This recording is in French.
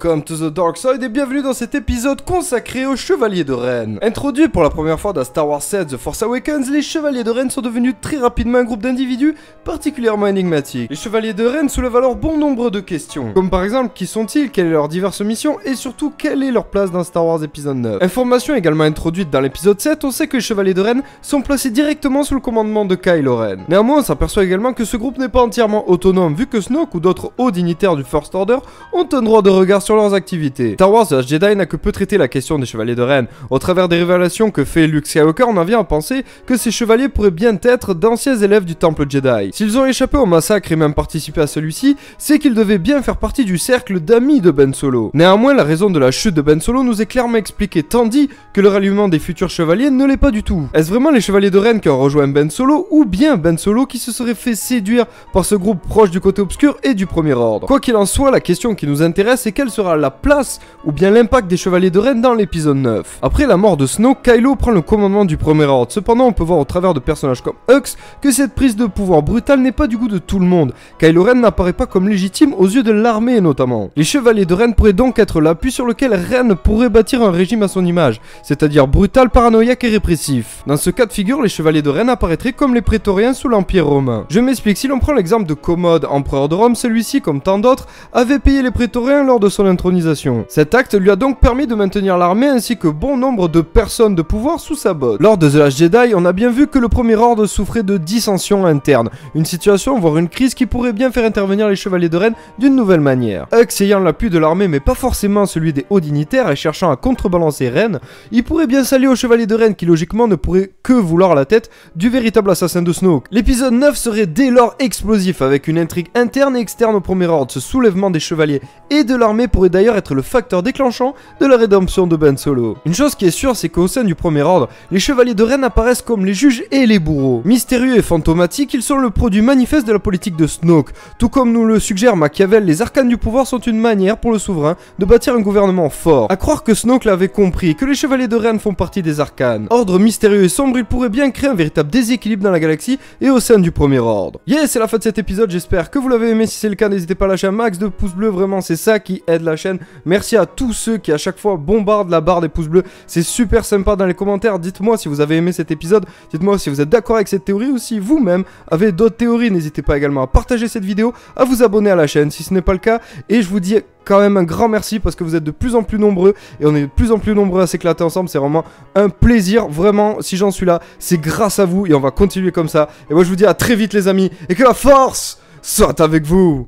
Welcome to the Dark Side et bienvenue dans cet épisode consacré aux Chevaliers de Ren. Introduits pour la première fois dans Star Wars 7 The Force Awakens, les Chevaliers de Ren sont devenus très rapidement un groupe d'individus particulièrement énigmatiques. Les Chevaliers de Ren soulèvent alors bon nombre de questions, comme par exemple qui sont-ils, quelles sont leurs diverses missions et surtout quelle est leur place dans Star Wars épisode 9. Information également introduite dans l'épisode 7, on sait que les Chevaliers de Ren sont placés directement sous le commandement de Kylo Ren. Néanmoins, on s'aperçoit également que ce groupe n'est pas entièrement autonome vu que Snoke ou d'autres hauts dignitaires du First Order ont un droit de regard sur leurs activités. Star Wars The Last Jedi n'a que peu traité la question des Chevaliers de Ren. Au travers des révélations que fait Luke Skywalker, on en vient à penser que ces chevaliers pourraient bien être d'anciens élèves du Temple Jedi. S'ils ont échappé au massacre et même participé à celui-ci, c'est qu'ils devaient bien faire partie du cercle d'amis de Ben Solo. Néanmoins, la raison de la chute de Ben Solo nous est clairement expliquée, tandis que le ralliement des futurs chevaliers ne l'est pas du tout. Est-ce vraiment les Chevaliers de Ren qui ont rejoint Ben Solo, ou bien Ben Solo qui se serait fait séduire par ce groupe proche du côté obscur et du Premier Ordre? Quoi qu'il en soit, la question qui nous intéresse est quelle sera la place ou bien l'impact des Chevaliers de Ren dans l'épisode 9. Après la mort de Snoke, Kylo prend le commandement du Premier Ordre. Cependant, on peut voir au travers de personnages comme Hux que cette prise de pouvoir brutale n'est pas du goût de tout le monde. Kylo Ren n'apparaît pas comme légitime aux yeux de l'armée notamment. Les Chevaliers de Ren pourraient donc être l'appui sur lequel Ren pourrait bâtir un régime à son image, c'est-à-dire brutal, paranoïaque et répressif. Dans ce cas de figure, les Chevaliers de Ren apparaîtraient comme les prétoriens sous l'Empire romain. Je m'explique, si l'on prend l'exemple de Commode, empereur de Rome, celui-ci, comme tant d'autres, avait payé les prétoriens lors de son intronisation. Cet acte lui a donc permis de maintenir l'armée ainsi que bon nombre de personnes de pouvoir sous sa botte. Lors de The Last Jedi, on a bien vu que le Premier Ordre souffrait de dissensions internes, une situation voire une crise qui pourrait bien faire intervenir les Chevaliers de Ren d'une nouvelle manière. Hux ayant l'appui de l'armée mais pas forcément celui des hauts dignitaires et cherchant à contrebalancer Ren, il pourrait bien s'allier aux Chevaliers de Ren qui logiquement ne pourraient que vouloir la tête du véritable assassin de Snoke. L'épisode 9 serait dès lors explosif avec une intrigue interne et externe au Premier Ordre. Ce soulèvement des chevaliers et de l'armée pourrait d'ailleurs être le facteur déclenchant de la rédemption de Ben Solo. Une chose qui est sûre, c'est qu'au sein du Premier Ordre, les Chevaliers de Ren apparaissent comme les juges et les bourreaux. Mystérieux et fantomatiques, ils sont le produit manifeste de la politique de Snoke. Tout comme nous le suggère Machiavel, les arcanes du pouvoir sont une manière pour le souverain de bâtir un gouvernement fort. À croire que Snoke l'avait compris, que les Chevaliers de Ren font partie des arcanes. Ordre mystérieux et sombre, il pourrait bien créer un véritable déséquilibre dans la galaxie et au sein du Premier Ordre. Yeah, c'est la fin de cet épisode, j'espère que vous l'avez aimé. Si c'est le cas, n'hésitez pas à lâcher un max de pouces bleus, vraiment c'est ça qui aide la chaîne. Merci à tous ceux qui à chaque fois bombardent la barre des pouces bleus, c'est super sympa. Dans les commentaires, dites-moi si vous avez aimé cet épisode, dites-moi si vous êtes d'accord avec cette théorie ou si vous-même avez d'autres théories. N'hésitez pas également à partager cette vidéo, à vous abonner à la chaîne si ce n'est pas le cas, et je vous dis quand même un grand merci parce que vous êtes de plus en plus nombreux et on est de plus en plus nombreux à s'éclater ensemble. C'est vraiment un plaisir, vraiment, si j'en suis là, c'est grâce à vous et on va continuer comme ça. Et moi je vous dis à très vite les amis et que la force soit avec vous.